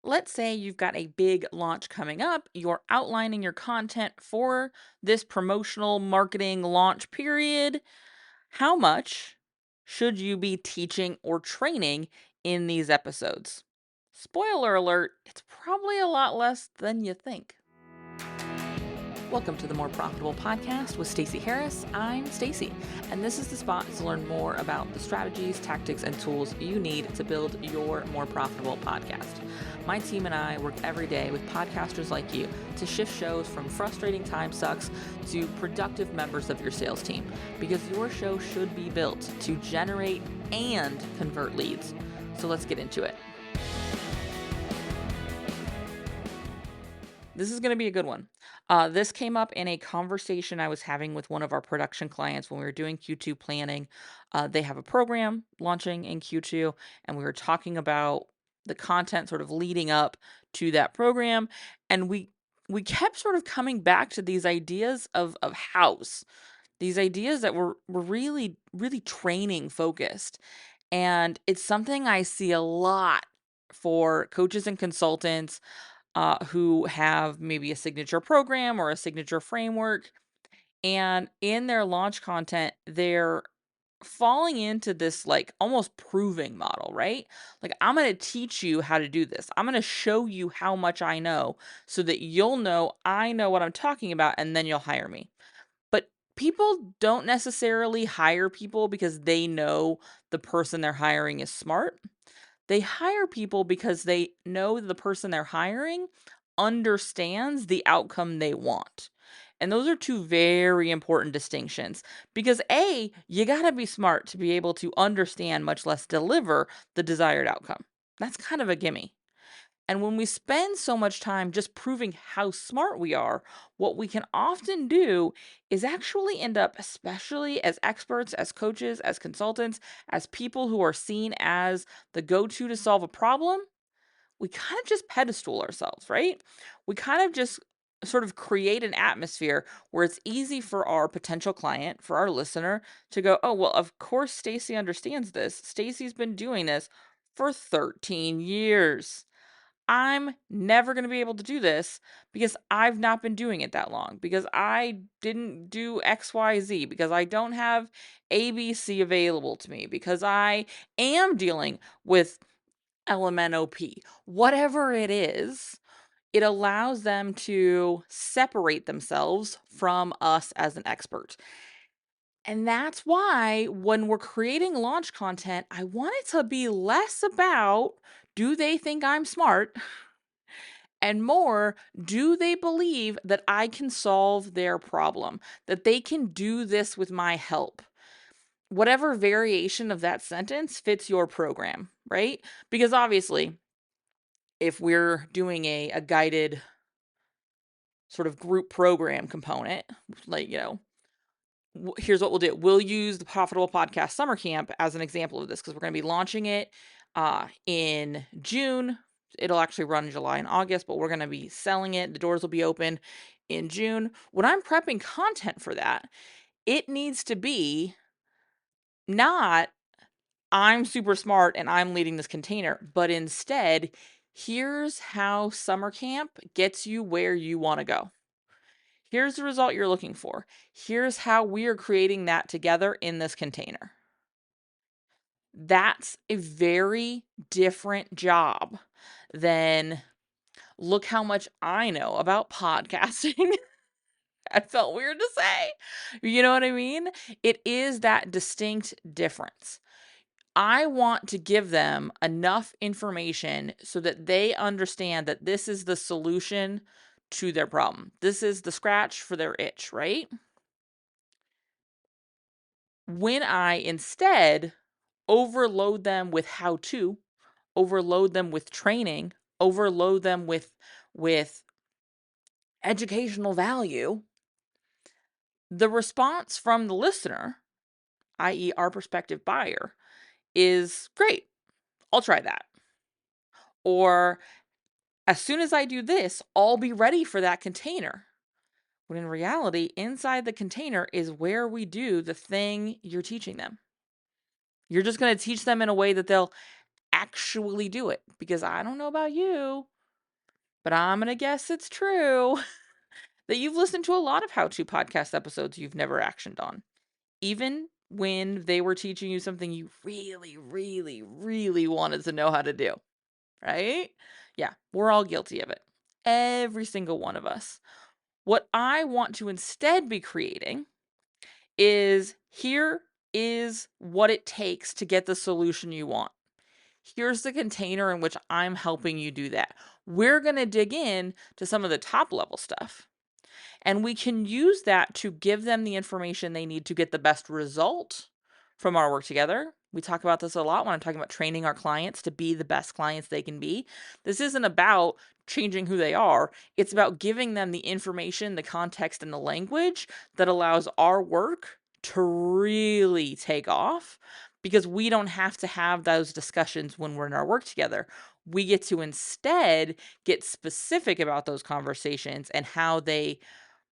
Let's say you've got a big launch coming up, you're outlining your content for this promotional marketing launch period. How much should you be teaching or training in these episodes? Spoiler alert, it's probably a lot less than you think. Welcome to the More Profitable Podcast with Stacey Harris. I'm Stacey, and this is the spot to learn more about the strategies, tactics, and tools you need to build your more profitable podcast. My team and I work every day with podcasters like you to shift shows from frustrating time sucks to productive members of your sales team, because your show should be built to generate and convert leads. So let's get into it. This is going to be a good one. This came up in a conversation I was having with one of our production clients when we were doing Q2 planning. They have a program launching in Q2, and we were talking about the content sort of leading up to that program. And we kept sort of coming back to these ideas of house, these ideas that were really, really training focused. And it's something I see a lot for coaches and consultants who have maybe a signature program or a signature framework. And in their launch content, they're falling into this like almost proving model, right? Like, I'm going to teach you how to do this. I'm going to show you how much I know so that you'll know I know what I'm talking about, and then you'll hire me. But people don't necessarily hire people because they know the person they're hiring is smart. They hire people because they know the person they're hiring understands the outcome they want. And those are two very important distinctions, because A, you got to be smart to be able to understand, much less deliver the desired outcome. That's kind of a gimme. And when we spend so much time just proving how smart we are, what we can often do is actually end up, especially as experts, as coaches, as consultants, as people who are seen as the go to solve a problem, we kind of just pedestal ourselves, right? We kind of just sort of create an atmosphere where it's easy for our potential client, for our listener to go, "Oh, well, of course Stacy understands this. Stacy's been doing this for 13 years. I'm never going to be able to do this because I've not been doing it that long, because I didn't do XYZ, because I don't have ABC available to me, because I am dealing with LMNOP." Whatever it is, it allows them to separate themselves from us as an expert. And that's why when we're creating launch content, I want it to be less about, do they think I'm smart? And more, do they believe that I can solve their problem, that they can do this with my help? Whatever variation of that sentence fits your program, right? Because obviously, if we're doing a guided sort of group program component, like, here's what we'll do. We'll use the Profitable Podcast Summer Camp as an example of this, because we're going to be launching it in June. It'll actually run July and August, but we're going to be selling it. The doors will be open in June. When I'm prepping content for that, it needs to be not, I'm super smart and I'm leading this container, but instead, here's how summer camp gets you where you want to go. Here's the result you're looking for. Here's how we are creating that together in this container. That's a very different job than, look how much I know about podcasting. That felt weird to say. You know what I mean? It is that distinct difference. I want to give them enough information so that they understand that this is the solution to their problem. This is the scratch for their itch, right? When I instead overload them with how to, overload them with training, overload them with educational value, the response from the listener, i.e., our prospective buyer, is great. I'll try that. Or, as soon as I do this, I'll be ready for that container. When in reality, inside the container is where we do the thing you're teaching them. You're just going to teach them in a way that they'll actually do it. Because I don't know about you, but I'm going to guess it's true that you've listened to a lot of how-to podcast episodes you've never actioned on, even when they were teaching you something you really, really, really wanted to know how to do, right? Yeah, we're all guilty of it. Every single one of us. What I want to instead be creating is here is what it takes to get the solution you want. Here's the container in which I'm helping you do that. We're going to dig in to some of the top level stuff. And we can use that to give them the information they need to get the best result from our work together. We talk about this a lot when I'm talking about training our clients to be the best clients they can be. This isn't about changing who they are. It's about giving them the information, the context, and the language that allows our work to really take off, because we don't have to have those discussions when we're in our work together. We get to instead get specific about those conversations and how they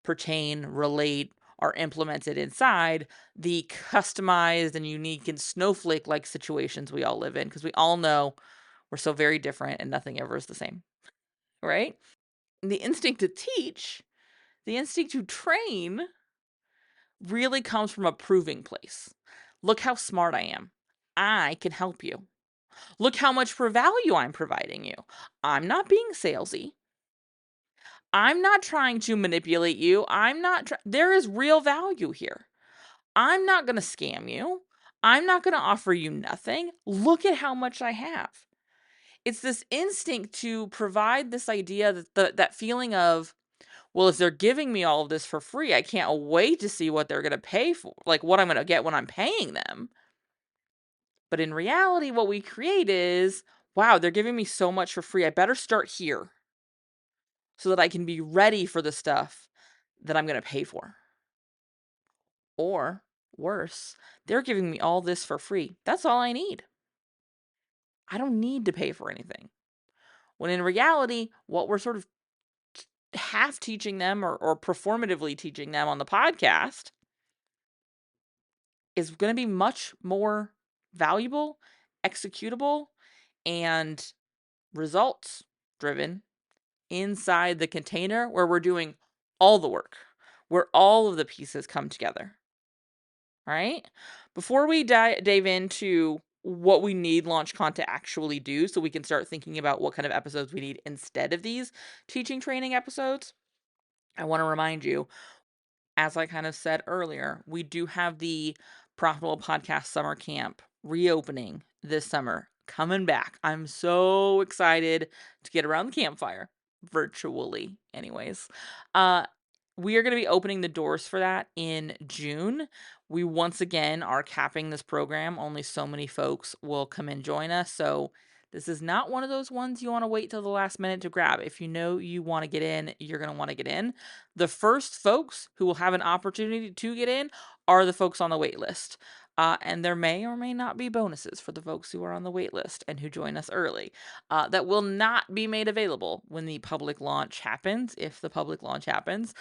pertain, relate, are implemented inside the customized and unique and snowflake-like situations we all live in, because we all know we're so very different and nothing ever is the same, right? And the instinct to teach, the instinct to train really comes from a proving place. Look how smart I am. I can help you. Look how much for value I'm providing you. I'm not being salesy. I'm not trying to manipulate you. There is real value here. I'm not going to scam you. I'm not going to offer you nothing. Look at how much I have. It's this instinct to provide this idea that feeling of, well, if they're giving me all of this for free, I can't wait to see what they're going to pay for, like what I'm going to get when I'm paying them. But in reality, what we create is, wow, they're giving me so much for free. I better start here so that I can be ready for the stuff that I'm going to pay for. Or worse, they're giving me all this for free. That's all I need. I don't need to pay for anything. When in reality, what we're sort of half teaching them or performatively teaching them on the podcast is going to be much more valuable, executable, and results driven inside the container where we're doing all the work, where all of the pieces come together. All right. Before we dive into what we need LaunchCon to actually do, so we can start thinking about what kind of episodes we need instead of these teaching training episodes, I want to remind you, as I kind of said earlier, we do have the Profitable Podcast Summer Camp reopening this summer, coming back. I'm so excited to get around the campfire virtually, anyways. We are going to be opening the doors for that in June. We once again are capping this program. Only so many folks will come and join us. So this is not one of those ones you want to wait till the last minute to grab. If you know you want to get in, you're going to want to get in. The first folks who will have an opportunity to get in are the folks on the wait list. And there may or may not be bonuses for the folks who are on the wait list and who join us early. That will not be made available when the public launch happens, if the public launch happens.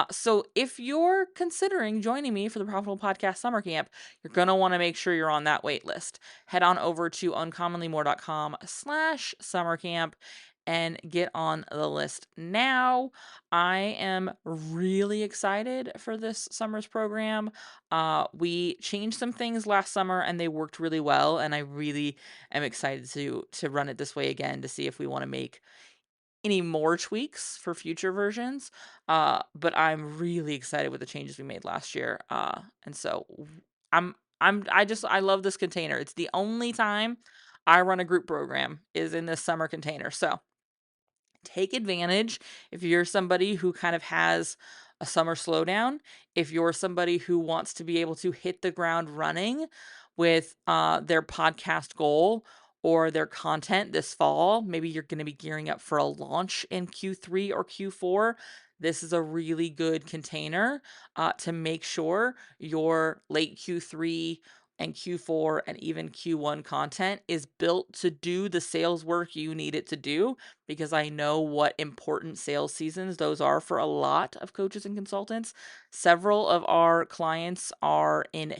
So if you're considering joining me for the Profitable Podcast Summer Camp, you're going to want to make sure you're on that wait list. Head on over to uncommonlymore.com/summercamp and get on the list now. I am really excited for this summer's program. We changed some things last summer and they worked really well, and I really am excited to run it this way again to see if we want to make any more tweaks for future versions. But I'm really excited with the changes we made last year. And so I love this container. It's the only time I run a group program is in this summer container. So take advantage if you're somebody who kind of has a summer slowdown, if you're somebody who wants to be able to hit the ground running with their podcast goal or their content this fall. Maybe you're going to be gearing up for a launch in Q3 or Q4. This is a really good container to make sure your late Q3 and Q4 and even Q1 content is built to do the sales work you need it to do, because I know what important sales seasons those are for a lot of coaches and consultants. Several of our clients are in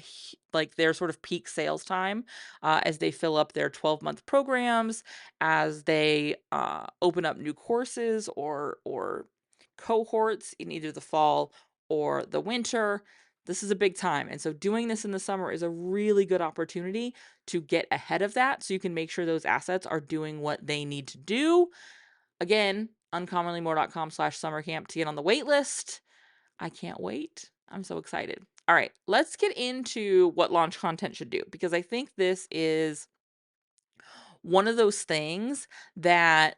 like their sort of peak sales time, as they fill up their 12-month programs, as they open up new courses or cohorts in either the fall or the winter. This is a big time. And so doing this in the summer is a really good opportunity to get ahead of that so you can make sure those assets are doing what they need to do. Again, uncommonlymore.com/summercamp to get on the wait list. I can't wait. I'm so excited. All right, let's get into what launch content should do, because I think this is one of those things that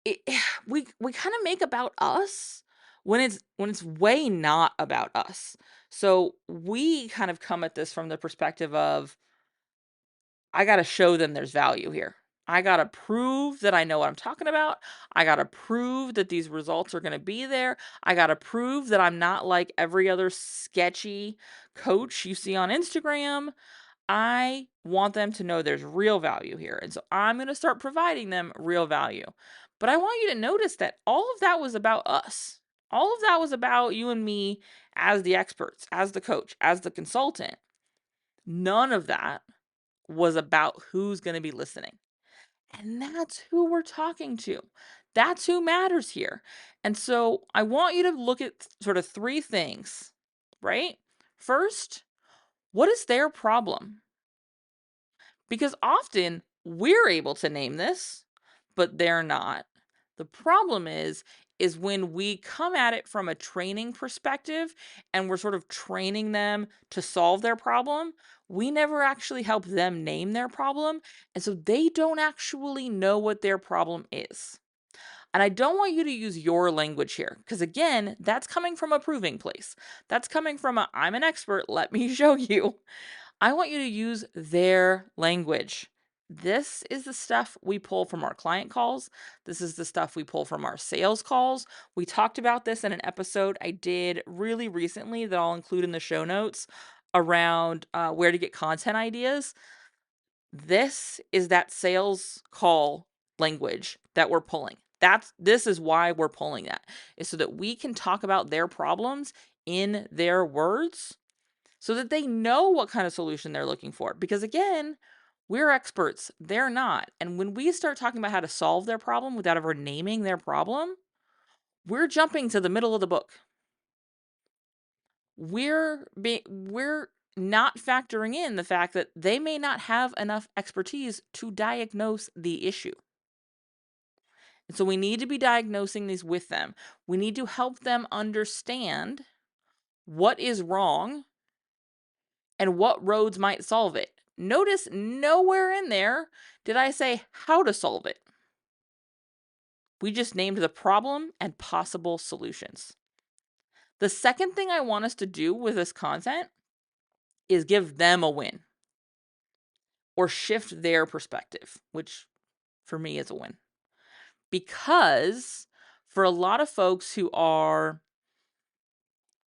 it we kind of make about us when it's way not about us. So we kind of come at this from the perspective of, I got to show them there's value here. I got to prove that I know what I'm talking about. I got to prove that these results are going to be there. I got to prove that I'm not like every other sketchy coach you see on Instagram. I want them to know there's real value here. And so I'm going to start providing them real value. But I want you to notice that all of that was about us. All of that was about you and me as the experts, as the coach, as the consultant. None of that was about who's going to be listening. And that's who we're talking to. That's who matters here. And so I want you to look at sort of three things, right? First, what is their problem? Because often we're able to name this, but they're not. The problem is when we come at it from a training perspective and we're sort of training them to solve their problem, we never actually help them name their problem. And so they don't actually know what their problem is. And I don't want you to use your language here, because again, that's coming from a proving place. That's coming from a, I'm an expert, let me show you. I want you to use their language. This is the stuff we pull from our client calls. This is the stuff we pull from our sales calls. We talked about this in an episode I did really recently that I'll include in the show notes around where to get content ideas. This is that sales call language that we're pulling. This is why we're pulling that, is so that we can talk about their problems in their words, so that they know what kind of solution they're looking for. Because again, we're experts, they're not. And when we start talking about how to solve their problem without ever naming their problem, we're jumping to the middle of the book. We're not factoring in the fact that they may not have enough expertise to diagnose the issue. And so we need to be diagnosing these with them. We need to help them understand what is wrong and what roads might solve it. Notice nowhere in there did I say how to solve it. We just named the problem and possible solutions. The second thing I want us to do with this content is give them a win or shift their perspective, which for me is a win. Because for a lot of folks who are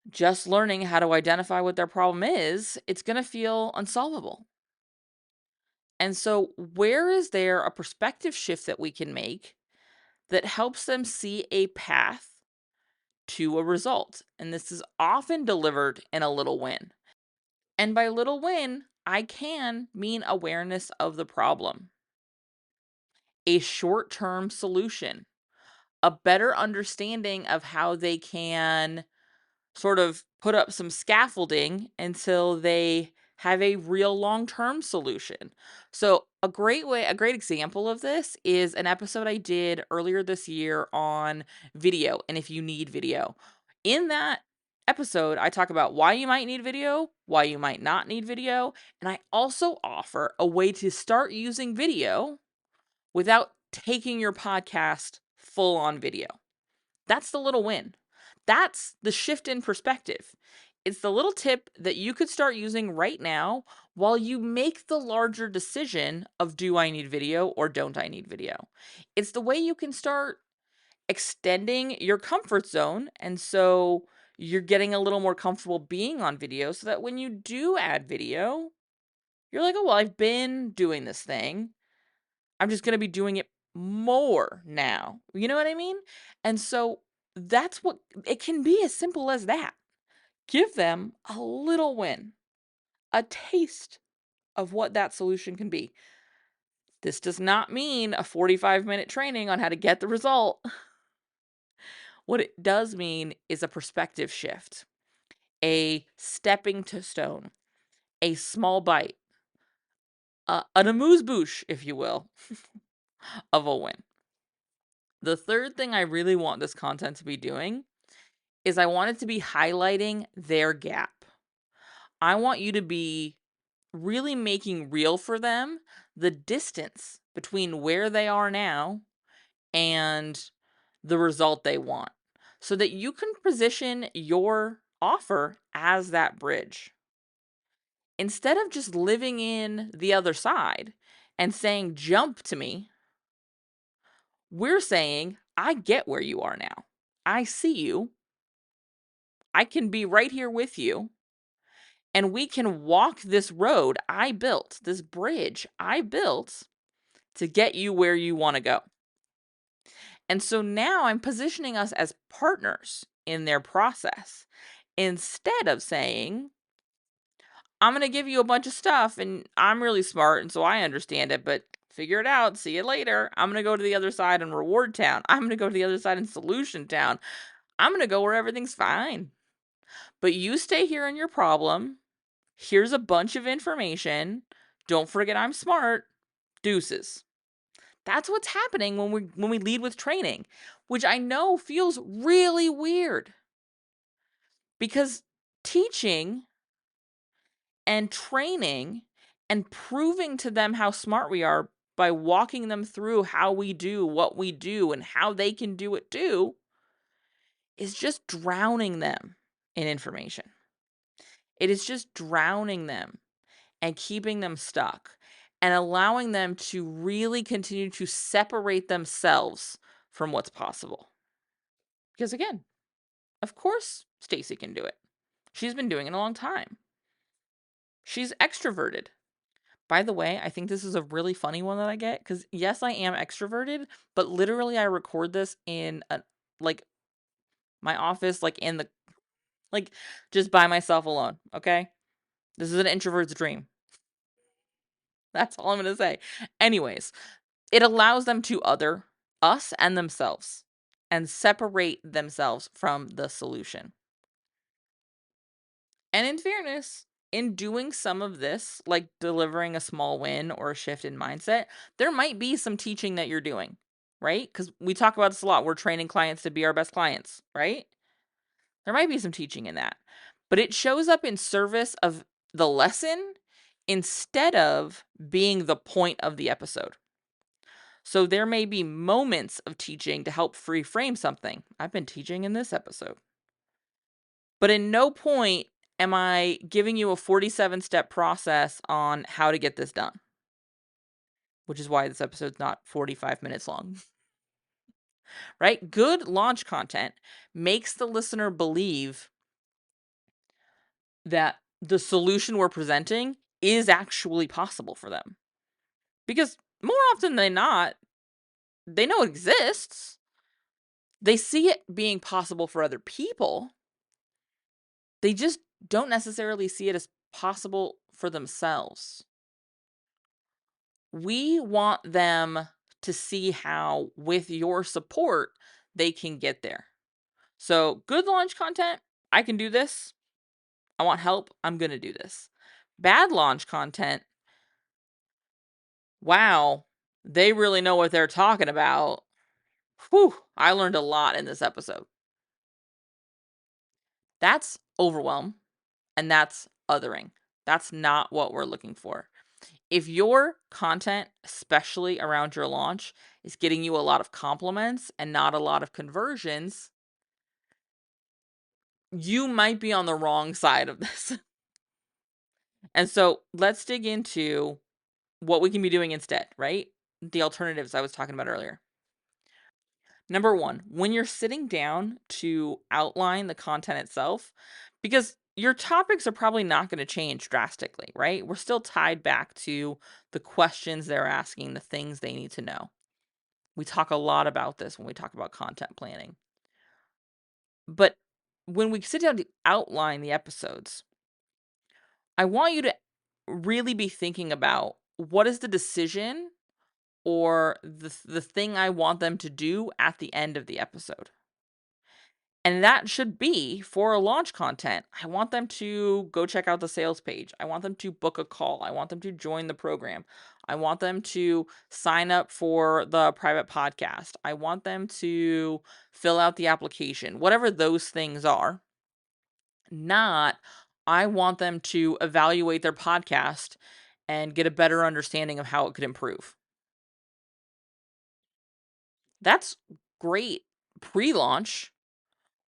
just learning how to identify what their problem is, it's going to feel unsolvable. And so, where is there a perspective shift that we can make that helps them see a path to a result? And this is often delivered in a little win. And by little win, I can mean awareness of the problem, a short term solution, a better understanding of how they can sort of put up some scaffolding until they have a real long-term solution. So a great example of this is an episode I did earlier this year on video, and if you need video. In that episode, I talk about why you might need video, why you might not need video, and I also offer a way to start using video without taking your podcast full on video. That's the little win. That's the shift in perspective. It's the little tip that you could start using right now while you make the larger decision of, do I need video or don't I need video? It's the way you can start extending your comfort zone. And so You're getting a little more comfortable being on video so that when you do add video, you're like, "Oh, well, I've been doing this thing. I'm just gonna be doing it more now." You know what I mean? And so that's what it can be as simple as that. Give them a little win, a taste of what that solution can be. This does not mean a 45-minute training on how to get the result. What it does mean is a perspective shift, a stepping to stone, a small bite, an amuse-bouche, if you will, of a win. The third thing I really want this content to be doing is I want it to be highlighting their gap. I want you to be really making real for them the distance between where they are now and the result they want so that you can position your offer as that bridge. Instead of just living in the other side and saying, jump to me, we're saying, I get where you are now. I see you. I can be right here with you. And we can walk this road I built, this bridge I built to get you where you want to go. And so now I'm positioning us as partners in their process instead of saying, I'm going to give you a bunch of stuff and I'm really smart and so I understand it, but figure it out. See you later. I'm going to go to the other side in Reward Town. I'm going to go to the other side in Solution Town. I'm going to go where everything's fine. But you stay here in your problem. Here's a bunch of information. Don't forget I'm smart. Deuces. That's what's happening when we lead with training, which I know feels really weird because teaching and training and proving to them how smart we are by walking them through how we do what we do and how they can do it too is just drowning them in information. It is just drowning them and keeping them stuck and allowing them to really continue to separate themselves from what's possible. Because again, of course Stacy can do it. She's been doing it a long time. She's extroverted. By the way, I think this is a really funny one that I get because yes, I am extroverted, but literally I record this in like my office, like in the like just by myself alone. Okay, this is an introvert's dream. That's all I'm gonna say. Anyways, it allows them to other us and themselves and separate themselves from the solution. And in fairness, in doing some of this, like delivering a small win or a shift in mindset, there might be some teaching that you're doing, right? Because we talk about this a lot. We're training clients to be our best clients, right? There might be some teaching in that, but it shows up in service of the lesson instead of being the point of the episode. So there may be moments of teaching to help reframe something. I've been teaching in this episode. But in no point am I giving you a 47-step process on how to get this done, which is why this episode's not 45 minutes long. Right? Good launch content makes the listener believe that the solution we're presenting is actually possible for them. Because more often than not, they know it exists. They see it being possible for other people. They just don't necessarily see it as possible for themselves. We want them to see how, with your support, they can get there. So, good launch content, I can do this. I want help, I'm going to do this. Bad launch content, wow, they really know what they're talking about. Whew, I learned a lot in this episode. That's overwhelm, and that's othering. That's not what we're looking for. If your content, especially around your launch, is getting you a lot of compliments and not a lot of conversions, you might be on the wrong side of this. And so let's dig into what we can be doing instead, right? The alternatives I was talking about earlier. Number 1, when you're sitting down to outline the content itself, because your topics are probably not gonna change drastically, right? We're still tied back to the questions they're asking, the things they need to know. We talk a lot about this when we talk about content planning. But when we sit down to outline the episodes, I want you to really be thinking about what is the decision or the thing I want them to do at the end of the episode. And that should be for a launch content. I want them to go check out the sales page. I want them to book a call. I want them to join the program. I want them to sign up for the private podcast. I want them to fill out the application, whatever those things are. Not, I want them to evaluate their podcast and get a better understanding of how it could improve. That's great pre-launch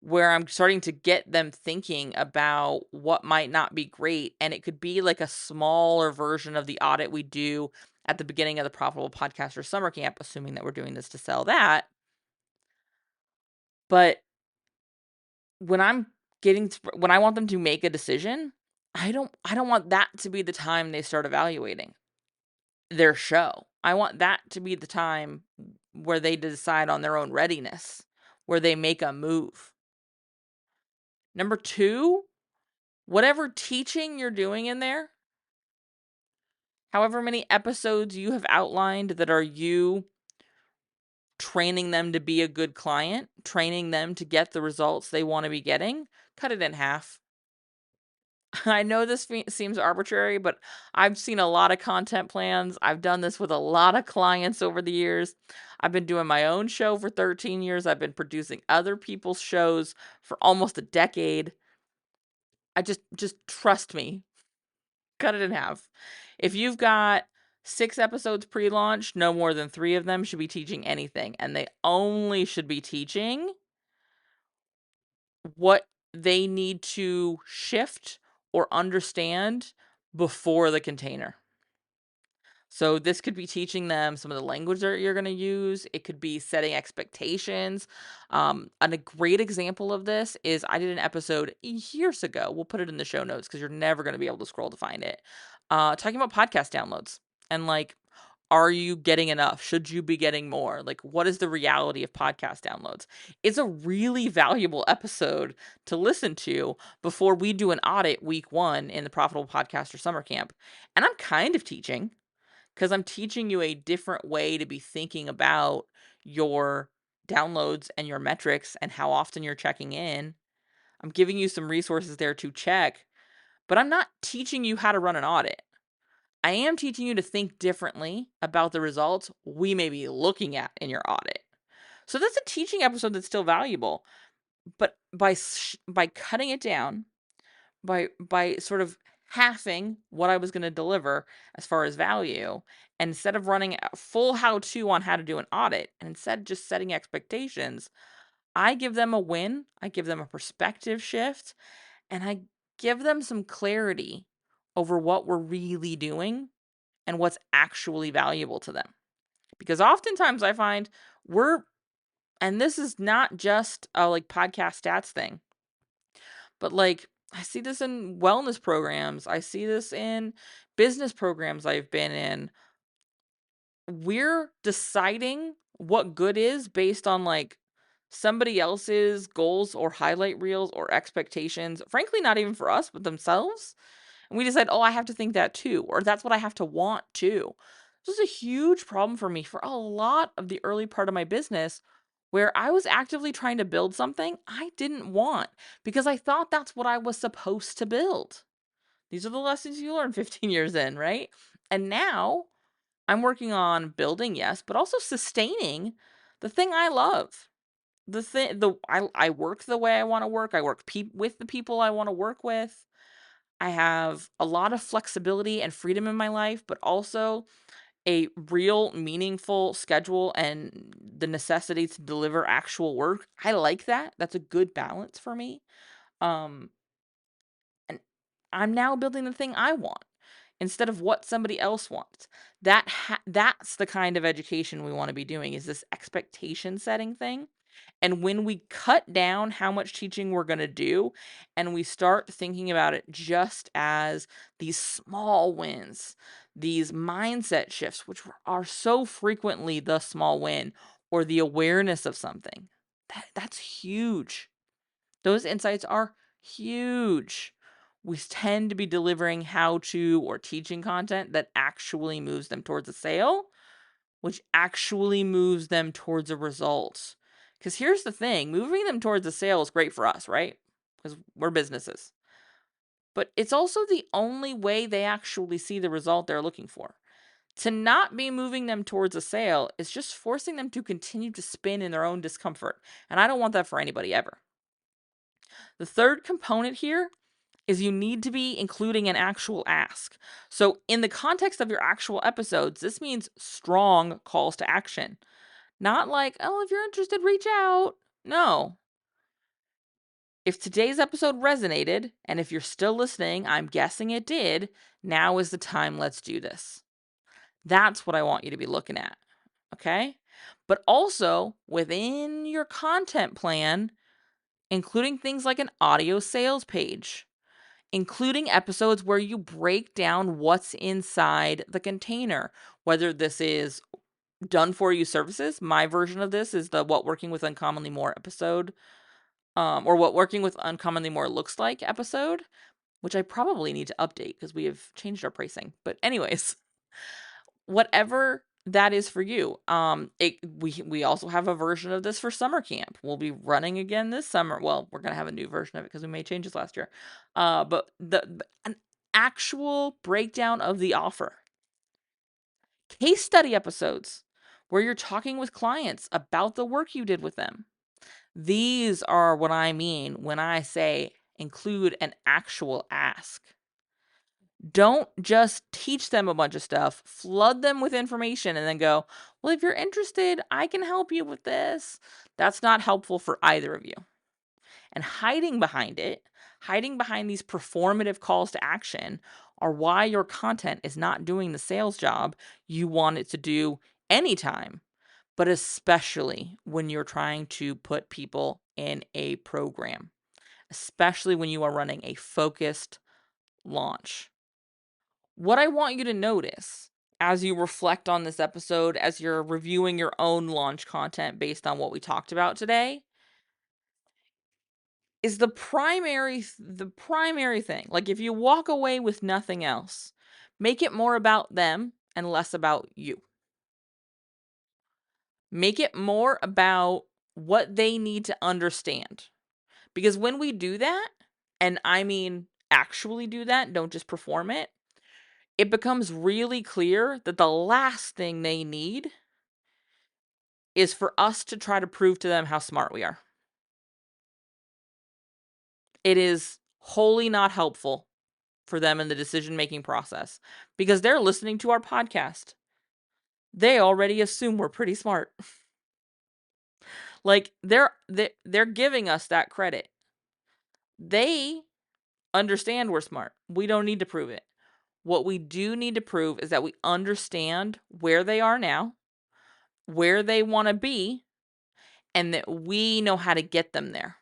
where I'm starting to get them thinking about what might not be great. And it could be like a smaller version of the audit we do at the beginning of the Profitable Podcaster Summer Camp, assuming that we're doing this to sell that. But when I'm when I want them to make a decision, I don't want that to be the time they start evaluating their show. I want that to be the time where they decide on their own readiness, where they make a move. Number 2, whatever teaching you're doing in there, however many episodes you have outlined that are you training them to be a good client, training them to get the results they want to be getting, cut it in half. I know this seems arbitrary, but I've seen a lot of content plans. I've done this with a lot of clients over the years. I've been doing my own show for 13 years. I've been producing other people's shows for almost a decade. I just trust me. Cut it in half. If you've got 6 episodes pre-launch, no more than 3 of them should be teaching anything, and they only should be teaching what they need to shift or understand before the container. So this could be teaching them some of the language that you're going to use. It could be setting expectations. And a great example of this is I did an episode years ago. We'll put it in the show notes because you're never going to be able to scroll to find it. Talking about podcast downloads and like, are you getting enough? Should you be getting more? Like, what is the reality of podcast downloads? It's a really valuable episode to listen to before we do an audit week 1 in the Profitable Podcaster Summer Camp. And I'm kind of teaching because I'm teaching you a different way to be thinking about your downloads and your metrics and how often you're checking in. I'm giving you some resources there to check, but I'm not teaching you how to run an audit. I am teaching you to think differently about the results we may be looking at in your audit. So that's a teaching episode that's still valuable, but by cutting it down, by sort of halving what I was going to deliver as far as value, and instead of running a full how-to on how to do an audit, and instead just setting expectations, I give them a win, I give them a perspective shift, and I give them some clarity over what we're really doing and what's actually valuable to them. Because oftentimes I find we're and this is not just a like podcast stats thing. But like I see this in wellness programs. I see this in business programs I've been in. We're deciding what good is based on like somebody else's goals or highlight reels or expectations. Frankly, not even for us, but themselves. And we decide, oh, I have to think that too, or that's what I have to want too. This was a huge problem for me for a lot of the early part of my business where I was actively trying to build something I didn't want because I thought that's what I was supposed to build. These are the lessons you learn 15 years in, right? And now I'm working on building, yes, but also sustaining the thing I love. I work the way I want to work. I work with the people I want to work with. I have a lot of flexibility and freedom in my life, but also a real meaningful schedule and the necessity to deliver actual work. I like that. That's a good balance for me. Um, and I'm now building the thing I want. instead of what somebody else wants. That's the kind of education we want to be doing, is this expectation setting thing. And when we cut down how much teaching we're going to do and we start thinking about it just as these small wins, these mindset shifts, which are so frequently the small win or the awareness of something, that's huge. Those insights are huge. We tend to be delivering how to or teaching content that actually moves them towards a sale, which actually moves them towards a result. Because here's the thing, moving them towards a sale is great for us, right? Because we're businesses. But it's also the only way they actually see the result they're looking for. To not be moving them towards a sale is just forcing them to continue to spin in their own discomfort. And I don't want that for anybody ever. The third component here is you need to be including an actual ask. So, in the context of your actual episodes, this means strong calls to action. Not like, oh, if you're interested, reach out. No. If today's episode resonated, and if you're still listening, I'm guessing it did, now is the time, let's do this. That's what I want you to be looking at. Okay? But also, within your content plan, including things like an audio sales page, including episodes where you break down what's inside the container, whether this is done for you services. My version of this is the What Working with Uncommonly More episode, or What Working with Uncommonly More looks like episode, which I probably need to update because we have changed our pricing. But anyways, whatever that is for you. We also have a version of this for summer camp. We'll be running again this summer. Well, we're gonna have a new version of it because we made changes last year. But an actual breakdown of the offer. Case study episodes where you're talking with clients about the work you did with them. These are what I mean when I say include an actual ask. Don't just teach them a bunch of stuff, flood them with information, and then go, well, if you're interested, I can help you with this. That's not helpful for either of you. And hiding behind it, hiding behind these performative calls to action, are why your content is not doing the sales job you want it to do anytime, but especially when you're trying to put people in a program, especially when you are running a focused launch. What I want you to notice as you reflect on this episode, as you're reviewing your own launch content based on what we talked about today, is the primary thing. Like, if you walk away with nothing else, make it more about them and less about you. Make it more about what they need to understand. Because when we do that, and I mean actually do that, don't just perform it, it becomes really clear that the last thing they need is for us to try to prove to them how smart we are. It is wholly not helpful for them in the decision-making process because they're listening to our podcast. They already assume we're pretty smart. Like, they're giving us that credit. They understand we're smart. We don't need to prove it. What we do need to prove is that we understand where they are now, where they want to be, and that we know how to get them there.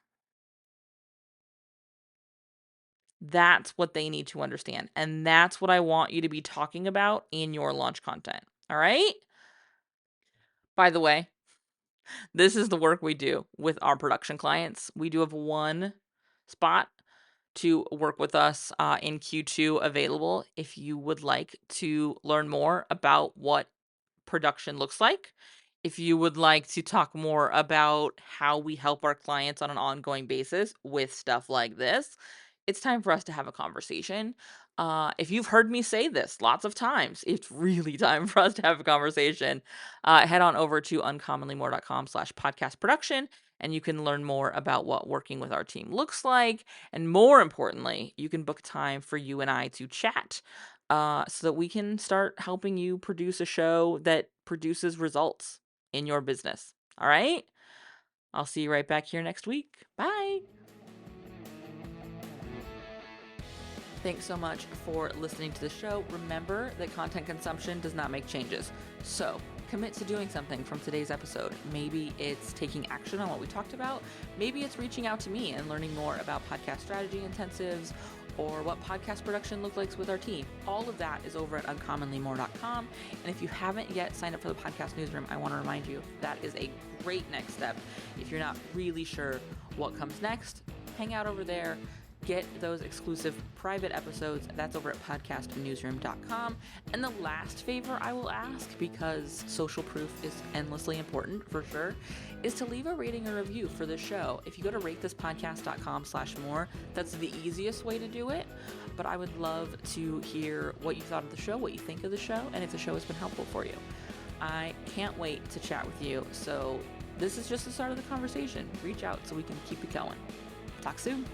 That's what they need to understand. And that's what I want you to be talking about in your launch content. All right? By the way, this is the work we do with our production clients. We do have one spot to work with us in Q2 available if you would like to learn more about what production looks like. If you would like to talk more about how we help our clients on an ongoing basis with stuff like this, it's time for us to have a conversation. If you've heard me say this lots of times, it's really time for us to have a conversation. Head on over to uncommonlymore.com/podcast production, and you can learn more about what working with our team looks like. And more importantly, you can book time for you and I to chat so that we can start helping you produce a show that produces results in your business. All right? I'll see you right back here next week. Bye. Thanks so much for listening to the show. Remember that content consumption does not make changes. So commit to doing something from today's episode. Maybe it's taking action on what we talked about. Maybe it's reaching out to me and learning more about podcast strategy intensives or what podcast production looks like with our team. All of that is over at uncommonlymore.com. And if you haven't yet signed up for the podcast newsroom, I want to remind you that is a great next step. If you're not really sure what comes next, hang out over there. Get those exclusive private episodes. That's over at podcastnewsroom.com. And the last favor I will ask, because social proof is endlessly important for sure, is to leave a rating or review for the show. If you go to ratethispodcast.com/more, that's the easiest way to do it. But I would love to hear what you thought of the show, what you think of the show, and if the show has been helpful for you. I can't wait to chat with you. So this is just the start of the conversation. Reach out so we can keep it going. Talk soon.